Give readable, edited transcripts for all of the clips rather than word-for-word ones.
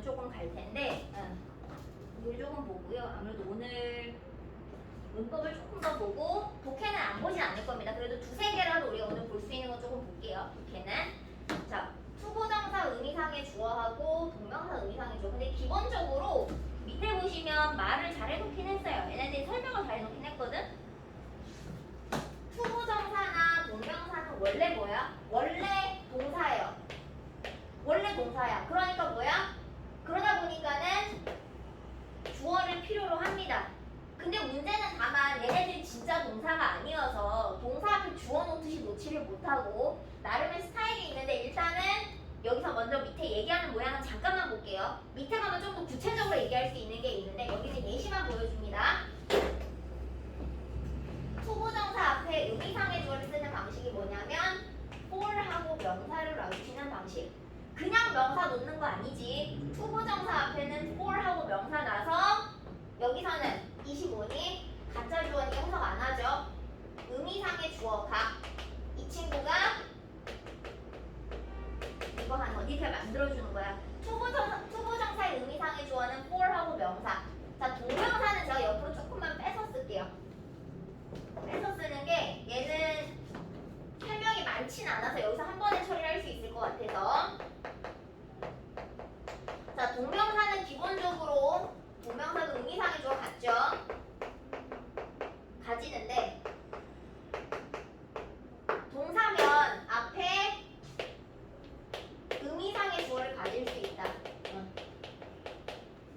조금 갈 텐데 이걸 조금 보고요. 아무래도 오늘 문법을 조금 더 보고 독해는 안 보진 않을 겁니다. 그래도 두세 개라도 우리가 오늘 볼 수 있는 거 조금 볼게요. 독해는. 자, 투부정사 의미상의 주어하고 동명사 의미상의 주어. 근데 기본적으로 밑에 보시면 말을 잘 해놓긴 했어요. 얘네들이 설명을 잘 해놓긴 했거든. 투부정사나 동명사는 원래 뭐야? 원래 동사예요. 원래 동사야. 그러니까 뭐야? 그러다 보니까는 주어를 필요로 합니다. 근데 문제는 다만 얘네들이 진짜 동사가 아니어서 동사 앞에 주어 놓듯이 놓지를 못하고 나름의 스타일이 있는데 일단은 여기서 먼저 밑에 얘기하는 모양은 잠깐만 볼게요. 밑에 가면 좀 더 구체적으로 얘기할 수 있는 게 있는데 여기는 예시만 보여줍니다. 투부정사 앞에 의미상의 주어를 쓰는 방식이 뭐냐면 for하고 명사를 놔주시는 방식. 그냥 명사 놓는 거 아니지. 투부정사 앞에는 for하고 명사 놔서 여기서는 25니 가짜 주어니 해석 안 하죠. 의미상의 주어 가. 이 친구가 이거 하는 거 이렇게 만들어주는 거야. 투부정사의 의미상의 주어는 for하고 명사. 자, 동명사는 제가 옆으로 조금만 빼서 쓸게요. 빼서 쓰는 게 얘는 설명이 많진 않아서 여기서 한 번에 처리할 수 있을 것 같아서. 자, 동명사는 기본적으로 동명사도 의미상의 주어 같죠? 가지는데 동사면 앞에 의미상의 주어를 가질 수 있다.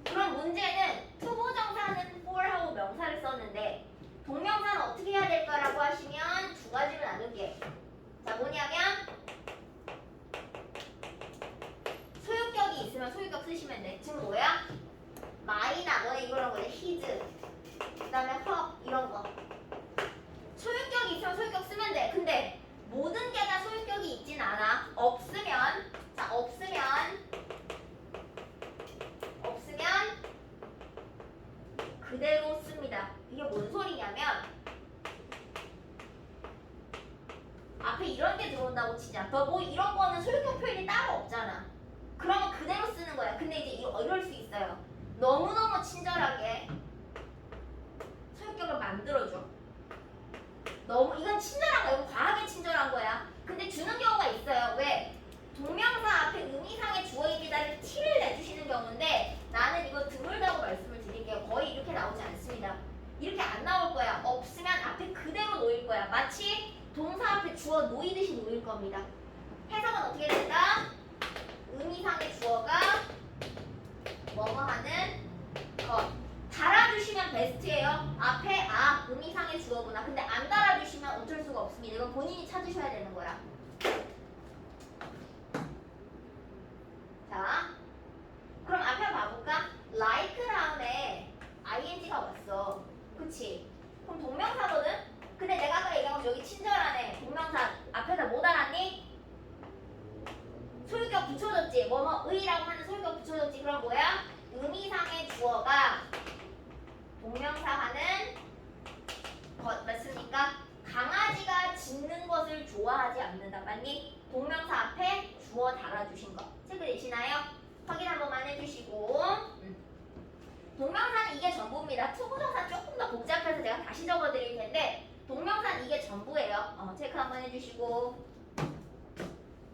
그럼 문제는 투부정사는 for하고 명사를 썼는데 동명사는 어떻게 해야 될까라고 하시면 두 가지로 나눌게. 자, 뭐냐면 소유격이 있으면 소유격 쓰시면 돼. 지금 뭐야? my나 너네 이거란 거지. his 그 다음에 her 이런 거. 소유격이 있으면 소유격 쓰면 돼. 근데 모든 게 다 소유격이 있진 않아. 없으면 자 없으면 그대로 씁니다. 이게 뭔 소리냐면 앞에 이런 게 들어온다고 치자. 뭐 이런 거는 소유격 표현이 따로 없잖아. 그러면 그대로 쓰는 거야. 근데 이제 이럴 수 있어요. 너무너무 친절하게 소유격을 만들어줘. 이건 친절한 거야. 이건 과하게 친절한 거야. 근데 주는 경우가 있어요. 왜? 동명사 앞에 의미상의 주어이기다를 T를 내주시는 경우인데 나는 이거 드물다고 말씀을 드릴게요. 거의 이렇게 나오지 않습니다. 이렇게 안 나올 거야. 없으면 앞에 그대로 놓일 거야. 마치 동사 앞에 주어 놓이듯이 놓일 겁니다. 해석은 어떻게 된다? 의미상의 주어가 뭐뭐 하는 것. 달아주시면 베스트예요. 앞에 의미상의 주어구나. 근데 안 달아주시면 어쩔 수가 없습니다. 이건 본인이 찾으셔야 되는 거야. 자, 그럼 앞에 봐볼까? like 다음에 ing가 왔어. 그치? 그럼 동명사거든? 근데 내가 아까 얘기한 것처럼 여기 친절하네. 동명사 앞에다 뭐 달았니? 소유격 붙여줬지. 의라고 하는 소유격 붙여줬지. 그럼 뭐야? 의미상의 주어가 동명사 하는 것 맞습니까? 강아지가 짖는 것을 좋아하지 않는다. 맞니? 동명사 앞에 주어 달아주신 거. 체크되시나요? 확인 한 번만 해주시고. 동명사는 이게 전부입니다. 투부정사 조금 더 복잡해서 제가 다시 적어드릴 텐데 동명사는 이게 전부예요. 체크 한 번 해주시고.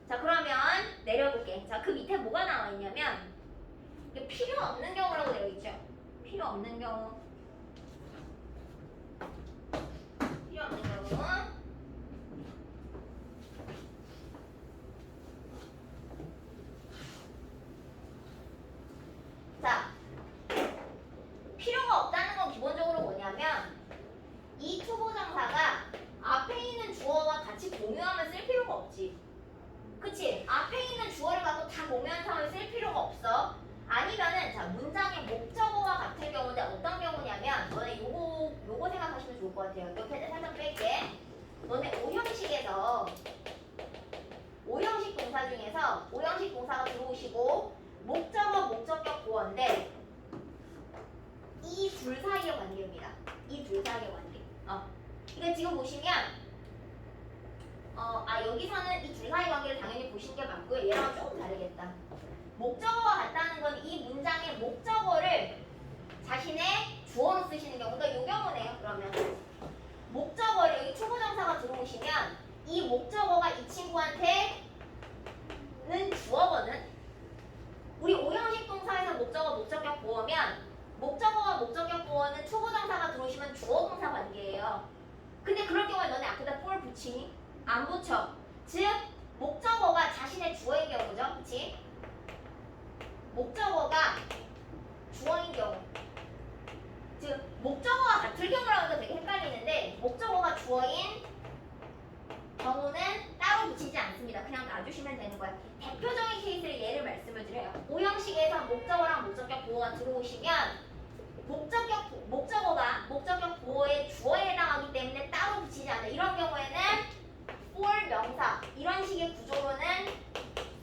자, 그러면 내려볼게. 자, 그 밑에 뭐가 나와 있냐면 이게 필요 없는 경우라고 되어 있죠. 필요 없는 경우. 필요 없는 경우. 자, 필요가 없다는 건 기본적으로 뭐냐면 이 투부정사가 앞에 있는 주어와 같이 공유하면 쓸 필요가 없지. 그치? 앞에 있는 주어를 갖고 다 공유한 쓸 필요가 없어. 아니면은 자, 문장의 목적어와 같은 경우인데 어떤 경우냐면 너네 요거 생각하시면 좋을 것 같아요. 옆에 살짝 뺄게. 너네 오형식에서 오형식 동사 중에서 오형식 동사가 들어오시고 목적어, 목적격, 보어인데 이 둘 사이의 관계입니다. 이 둘 사이의 관계. 이거 지금 보시면 여기서는 이 둘 사이 관계를 당연히 보시는 게 맞고요. 얘랑은 조금 다르겠다. 목적어와 같다는 건 이 문장의 목적어를 자신의 주어로 쓰시는 경우, 그러니까 이 경우네요. 그러면 목적어를 여기 투부정사가 들어오시면 이 목적어가 이 친구한테는 주어거든. 우리 오형식 동사에서 목적어, 목적격, 보어면 목적어와 목적격, 보어는 투부정사가 들어오시면 주어 동사 관계예요. 근데 그럴 경우에 너네 앞에다 for 붙이니? 안 붙여. 즉 목적어가 자신의 주어인 경우죠. 그치? 목적어가 주어인 경우. 즉 목적어와 같을 경우라고 해서 되게 헷갈리는데 목적어가 주어인 경우는 따로 붙이지 않습니다. 그냥 놔주시면 되는 거야. 대표적인 케이스를 예를 말씀을 드려요. 오형식에서 목적어랑 목적격 보어가 들어오시면 목적어가 목적격 보어의 주어에 해당하기 때문에 따로 붙이지 않아. 이런 경우에는 for 명사 이런 식의 구조로는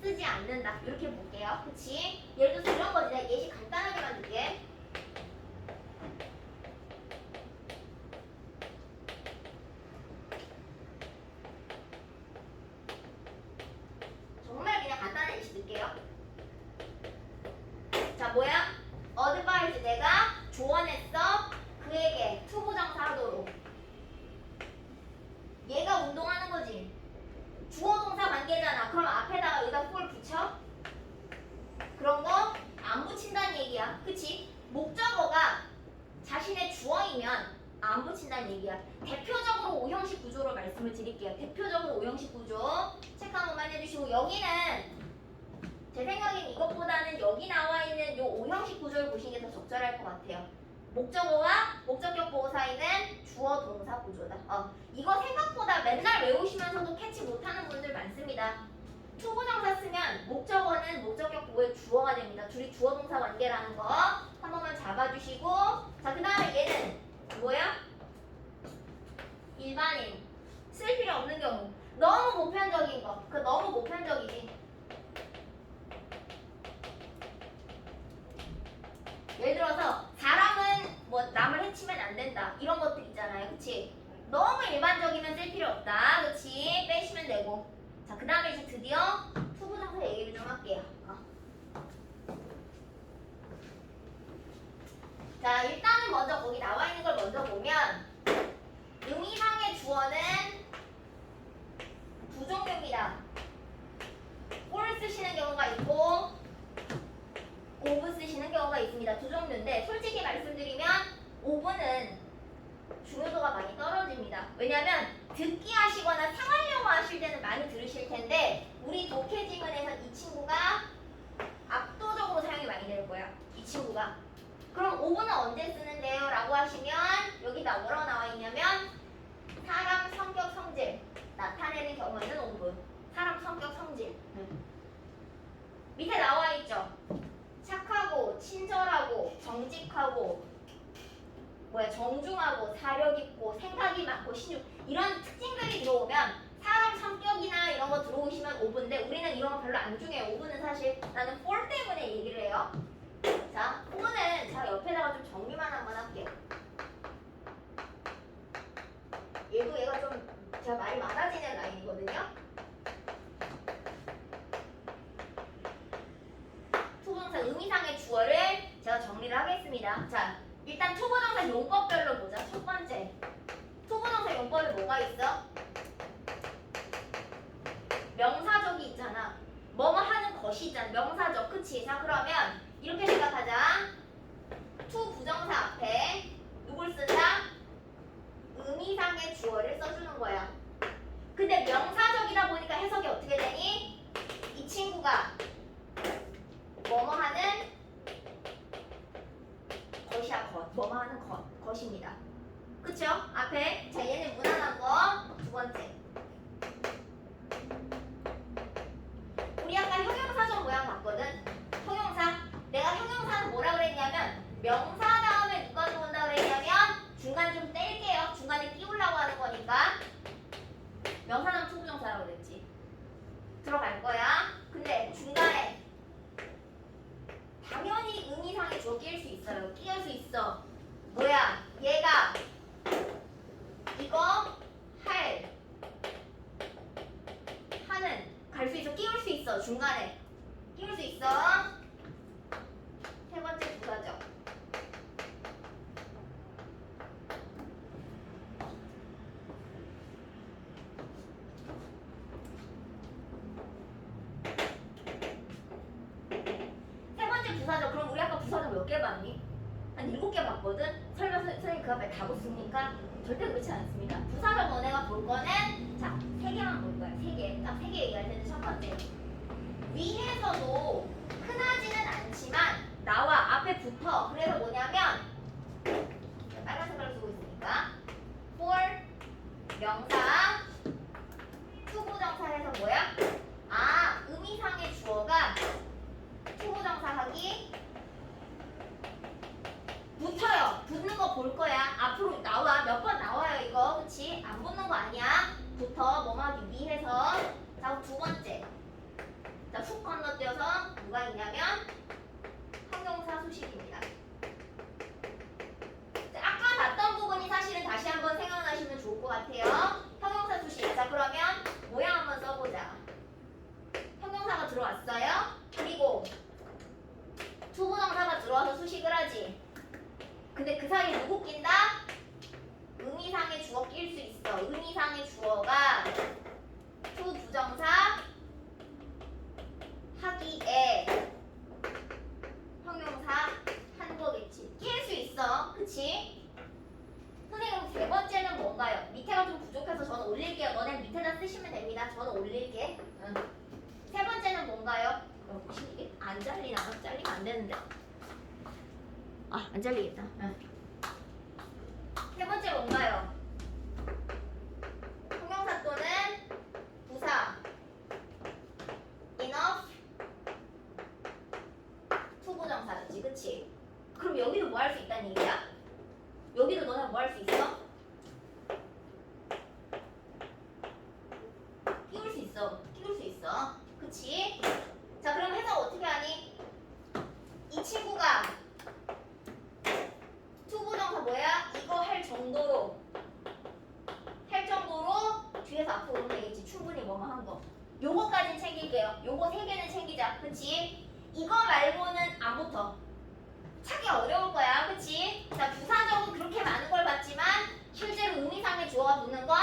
쓰지 않는다. 이렇게 볼게요. 그치? 예를 들어서 이런 거지. 내가 예시 간단하게만 줄게. 정말 그냥 간단한 예시 드릴게요. 자, 뭐야? advise 내가 조언했어. 그에게 투부정사 하도록. 얘가 운동하는 거지. 주어 동사 관계잖아. 그럼 앞에다가 여기다 for 붙여? 그런 거 안 붙인다는 얘기야. 그치? 목적어가 자신의 주어이면 안 붙인다는 얘기야. 대표적으로 오형식 구조로 말씀을 드릴게요. 대표적으로 오형식 구조 체크 한 번만 해주시고, 여기는 제 생각엔 이것보다는 여기 나와 있는 요 오형식 구조를 보시는 게 더 적절할 것 같아요. 목적어와 목적격 보호 사이는 주어 동사 구조다. 이거 생각보다 맨날 외우시면서도 캐치 못하는 분들 많습니다. 투부정사 쓰면 목적어는 목적격 보호의 주어가 됩니다. 둘이 주어 동사 관계라는 거 한 번만 잡아주시고, 자, 그 다음에 얘는 뭐야? 일반인. 쓸 필요 없는 경우. 너무 보편적인 거. 그 너무 보편적이지. 예를 들어서 사람은 뭐 남을 해치면 안 된다. 이런 것들 있잖아요. 그치? 너무 일반적이면 쓸 필요 없다. 그치? 빼시면 되고. 자, 그 다음에 이제 드디어 투부정사 얘기를 좀 할게요. 자, 일단은 먼저 거기 나와 있는 걸 먼저 보면 의미상의 주어는 두 종류입니다. for 쓰시는 경우가 있고 of 쓰시는 경우가 있습니다. 두 종류인데 솔직히 말씀드리면 of는 중요도가 많이 떨어집니다. 왜냐면 듣기 하시거나 생활용어 하실 때는 많이 들으실 텐데 우리 독해지문에서 이 친구가 압도적으로 사용이 많이 될 거야. 이 친구가. 그럼 of는 언제 쓰는데요? 라고 하시면 여기다 뭐라고 나와 있냐면 사람 성격 성질 나타내는 경우에는 of. 사람 성격 성질. 밑에 나와 있죠. 착하고 친절하고 정직하고 정중하고 사력 있고 생각이 많고 신중 이런 특징들이 들어오면 사람 성격이나 이런 거 들어오시면 of인데 우리는 이런 거 별로 안 중요해요. of는 사실 나는 for 때문에 얘기를 해요. 자, for는 제가 옆에다가 좀 정리만 한번 할게요. 얘가 좀 제가 말이 많아지는 라인이거든요. 투부정사 의미상의 주어를 제가 정리를 하겠습니다. 자, 일단 투부정사 용법별로 보자. 첫 번째, 투부정사 용법에 뭐가 있어? 명사적이 있잖아. 뭐뭐 하는 것이 있잖아. 명사적, 그치? 자, 그러면 이렇게 생각하자. 투부정사 앞에 누굴 쓴다? 의미상의 주어를 써주는 거야. 근데 명사적이다 보니까 해석이 어떻게 되니? 이 친구가 뭐뭐 하는 것이야, 뭐뭐 하는 것입니다. 그쵸? 앞에. 자, 얘는 무난한 거. 두 번째. 우리 아까 형용사적 모양 봤거든? 형용사. 내가 형용사는 뭐라 그랬냐면 명사 다음에 누가 들어온다 그랬냐면 중간 좀 뗄게요. 중간에 끼우려고 하는 거니까 명사 다음 투부정사라고 그랬지. 들어갈 거야. 근데 중간에 당연히 의미상의 주어 끼울 수 있어요. 끼울 수 있어. 뭐야? 얘가 이거 할 있어. 중간에 끼울 수 있어. 세 번째 부사죠. 세 번째 부사죠. 그럼 우리 아까 부사죠 몇 개 봤니? 한 7개 봤거든? 설마 선생님 그 앞에 다 붙습니까? 절대 그렇지 않습니다. 부사적 너네가 볼 거는 자, 3개만 볼 거야. 3개. 딱 3개 얘기할 때는 첫 번째. 위에서도 흔하지는 않지만 나와 앞에 붙어. 그래서 뭐냐면 빨간 색깔로 쓰고 있으니까 for 명사 투부정사해서 뭐야? 아, 의미상의 주어가 투부정사하기 붙어요. 붙는 거 볼 거야. 앞으로 나와. 몇 번 나와요 이거. 그치? 안 붙는 거 아니야. 붙어. 뭐하기 위해서. 자, 두 번째. 자, 훅 건너뛰어서 누가 있냐면 형용사 수식입니다. 자, 아까 봤던 부분이 사실은 다시 한번 생각나시면 좋을 것 같아요. 형용사 수식. 자, 그러면 모양 한번 써보자. 형용사가 들어왔어요. 그리고 투부정사가 들어와서 수식을 하지. 근데 그 사이에 누구 낀다? 의미상의 주어 낄 수 있어. 의미상의 주어가 투부정사 하기에 형용사 한 거겠지. 낄 수 있어. 그치? 선생님 세 번째는 뭔가요? 밑에가 좀 부족해서 저는 올릴게요. 너네 밑에다 쓰시면 됩니다. 저는 올릴게. 응. 세 번째는 뭔가요? 이게 안 잘리나? 잘리면 안 되는데. 아, 안 잘리겠다. 응. 세 번째 뭔가요? 형용사 또는 부사 enough 투부정사였지. 그치? 그럼 여기도 뭐 할 수 있다는 얘기야? 여기도 너네 뭐 할 수 있어? 끼울 수 있어. 끼울 수 있어. 그치? 자, 그럼 해석 어떻게 하니? 이 친구가 투부정사 뭐야? 이거 할 정도로 뒤에서 앞으로 오면 되겠지. 충분히 뭐뭐 한 거. 요거까지는 챙길게요. 요거 3개는 챙기자. 그치? 이거 말고는 안 붙어. 찾기 어려울 거야. 그치? 자, 부사적은 그렇게 많은 걸 봤지만 실제로 의미상의 주어가 붙는 건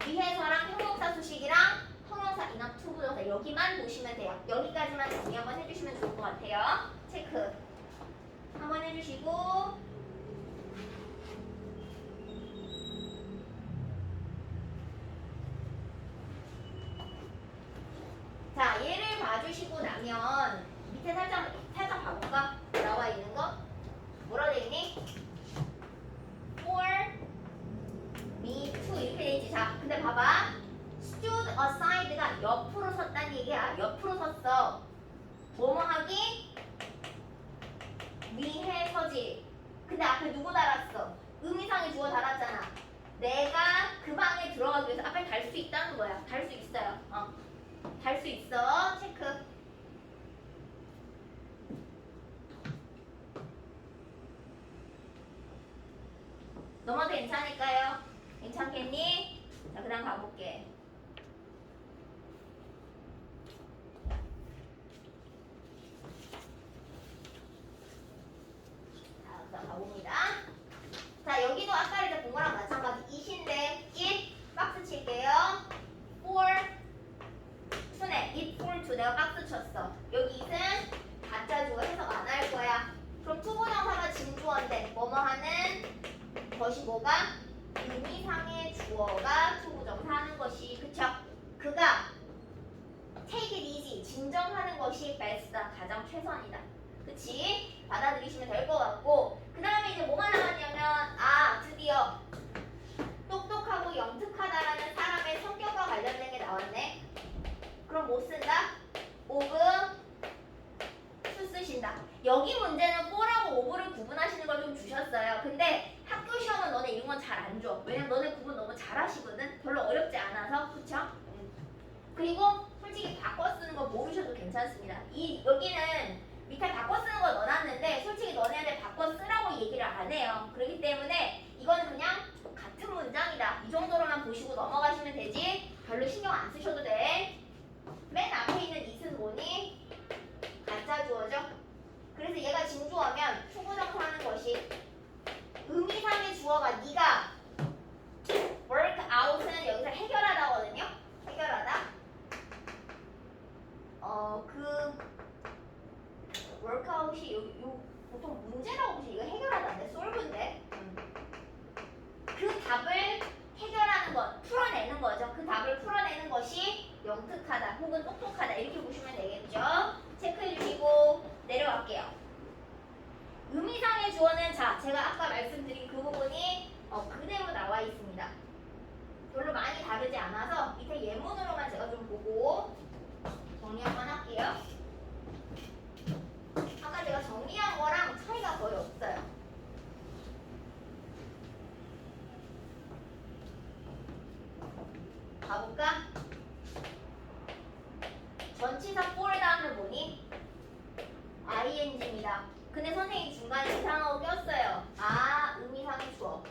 위해서랑 형용사 수식이랑 형용사 인합 투부정사 여기만 보시면 돼요. 여기까지만 정리 한번 해주시면 좋을 것 같아요. 체크 한번 해주시고 자, 얘를 봐주시고 나면 밑에 살짝 봐볼까? 나와 있는 거 뭐라 돼 있니? for me to 이렇게 돼 있지. 자, 근데 봐봐. stood aside가 옆으로 섰다는 얘기야. 옆으로 섰어. 뭐뭐 하기? 위해 서지. 근데 앞에 누구 달았어? 의미상의 주어 달았잖아. 내가 그 방에 들어가기 위해서 앞에 달 수 있다는 거야. 달 수 있어요. 달 수 있어. 체크. 넘어도 괜찮을까요? 괜찮겠니? 자, 그 다음 가볼게. 자, 그 다음 가봅니다. 자, 여기도 아까 이제 본 거랑 마찬가지. it인데 it 박스 칠게요. for to네. it for to 내가 박스 쳤어. 여기 it은 가짜 주어 해석 안 할 거야. 그럼 투부정사가 진주어인데 뭐뭐 하는 것이 뭐가? 의미상의 주어가 투부정사 하는 것이 그쵸? 그가 take it easy 진정하는 것이 best다 가장 최선이다. 그치? 받아들이시면 될 것 같고 그 다음에 이제 뭐가 나왔냐면 드디어 똑똑하고 영특하다라는 사람의 성격과 관련된 게 나왔네. 그럼 뭐 쓴다? of to 쓰신다. 여기 문제는 for하고 of를 구분하시는 걸 좀 주셨어요. 근데 학교 시험은 너네 이런 건 잘 안 줘. 왜냐면 너네 구분 너무 잘 하시거든. 별로 어렵지 않아서. 그쵸? 그리고 솔직히 바꿔 쓰는 거 모르셔도 괜찮습니다. 여기는 밑에 바꿔 쓰는 거 넣어놨는데 솔직히 너네한테 바꿔 쓰라고 얘기를 안 해요. 그렇기 때문에 이건 그냥 같은 문장이다. 이 정도로만 보시고 넘어가시면 되지. 별로 신경 안 쓰셔도 돼. 맨 앞에 있는 it은 뭐니? 가짜 주어죠? 그래서 얘가 진주어면 투부정사하는 것이 의미상의 주어가 네가 work out은 여기서 해결하다거든요. 해결하다. 그 workout이 요 보통 문제라고 보시 이거 해결하다인데 solve인데 그 답을 해결하는 것, 풀어내는 거죠. 그 답을 풀어내는 것이 영특하다 혹은 똑똑하다 이렇게 보시면 되겠죠. 체크해 주시고 내려갈게요. 의미상의 주어는 자 제가 아까 말씀드린 그 부분이 그대로 나와 있습니다. 별로 많이 다르지 않아서 밑에 예문으로만 제가 좀 보고 정리 한번 할게요. 아까 제가 정리한 거랑 차이가 거의 없어요. 가볼까? 전치사 for 다음에 뭐니? ing입니다. 근데 선생님이 중간에 이상하고 꼈어요. 아, 의미상의 주어.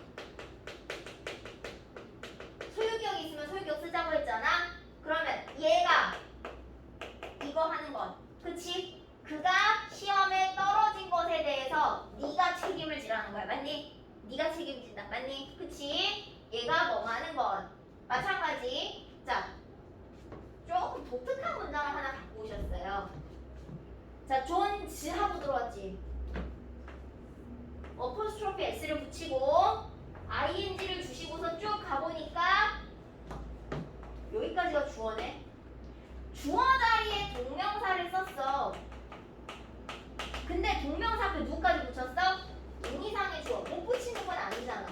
소유격이 있으면 소유격 쓰자고 했잖아? 그러면 얘가 이거 하는 건 그치? 그가 시험에 떨어진 것에 대해서 네가 책임을 지라는 거야. 맞니? 네가 책임진다. 맞니? 그치? 얘가 뭐 하는 건 마찬가지. 자, 조금 독특한 문장을 하나 갖고 오셨어요. 자, 존즈 하고 들어왔지. 어포스트로피 s를 붙이고 ing를 주시고서 쭉 가보니까 여기까지가 주어네. 주어 자리에 동명사를 썼어. 근데 동명사 앞에 누구까지 붙였어? 의미상의 주어. 못 붙이는 건 아니잖아.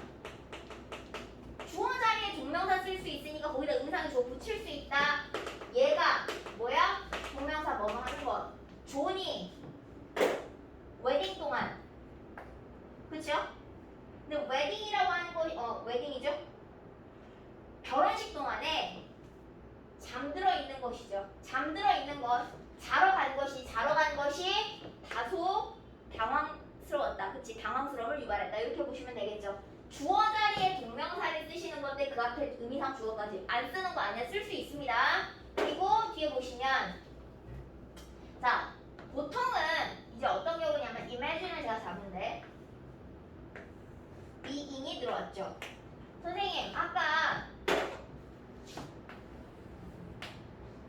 주어 자리에 동명사 쓸 수 있으니까 거기다 의미상의 주어 붙일 수 있다. 얘가 뭐야? 동명사 뭐뭐 하는 거. 존이 웨딩 동안 그쵸? 근데 웨딩이라고 하는 거 웨딩이죠? 결혼식 동안에 잠들어 있는 것이죠. 잠들어 있는 것, 자러 간 것이 다소 당황스러웠다. 그치? 당황스러움을 유발했다. 이렇게 보시면 되겠죠. 주어 자리에 동명사를 쓰시는 건데 그 앞에 의미상 주어까지 안 쓰는 거 아니야? 쓸 수 있습니다. 그리고 뒤에 보시면 자, 보통은 이제 어떤 경우냐면 imagine을 제가 잡는데 being이 들어왔죠. 선생님 아까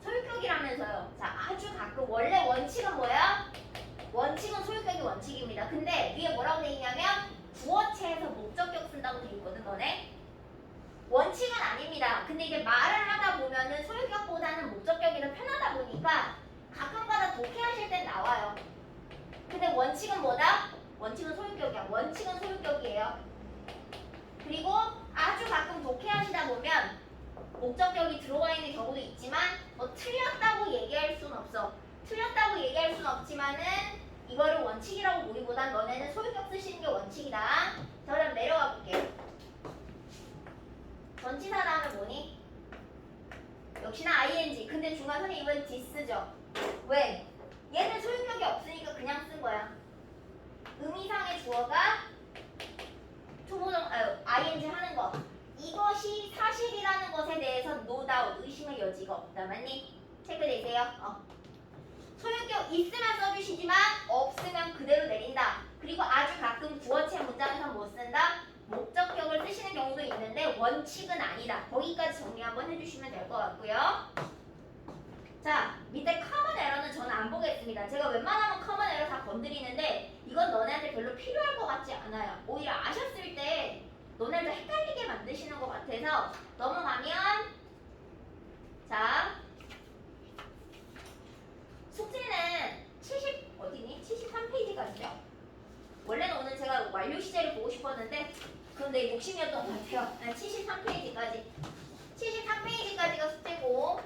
소유격이라면서요. 자, 아주 가끔 원래 원칙은 뭐야? 원칙은 소유격이 원칙입니다. 근데 위에 뭐라고 돼 있냐면 주어체에서 목적격 쓴다고 돼 있거든, 너네. 원칙은 아닙니다. 근데 이게 말을 하다 보면은 소유격보다는 목적격이 더 편하다 보니까 가끔가다 독해하실 땐 나와요. 근데 원칙은 뭐다? 원칙은 소유격이야. 원칙은 소유격이에요. 그리고 아주 가끔 독해하시다 보면 목적격이 들어가 있는 경우도 있지만 뭐 틀렸다고 얘기할 수는 없어. 틀렸다고 얘기할 수는 없지만은 이거를 원칙이라고 보기보단 너네는 소유격 쓰시는 게 원칙이다. 자, 그럼 내려가 볼게요. 전치사 다음에 뭐니? 역시나 ing. 근데 중간 선생님 이번엔 this죠. 왜? 얘는 소유격이 없으니까 그냥 쓴 거야. 의미상의 주어가 투부정 ing 하는 거. 이것이 사실이라는 것에 대해서 no doubt 의심의 여지가 없다. 맞니? 체크되세요. 소유격 있으면 써주시지만 없으면 그대로 내린다. 그리고 아주 가끔 구어체 문장에서 못 쓴다. 목적격을 쓰시는 경우도 있는데 원칙은 아니다. 거기까지 정리 한번 해주시면 될 것 같고요. 자, 밑에 커먼 에러는 저는 안 보겠습니다. 제가 웬만하면 커먼 에러 다 건드리는데 이건 너네한테 별로 필요할 것 같지 않아요. 오히려 아셨을 때 너네들 헷갈리게 만드시는 것 같아서 넘어가면 자 숙제는 70 어디니? 73페이지까지요. 원래는 오늘 제가 완료 시제를 보고 싶었는데 그건 내 욕심이었던 것 같아요. 73페이지까지 73페이지까지가 숙제고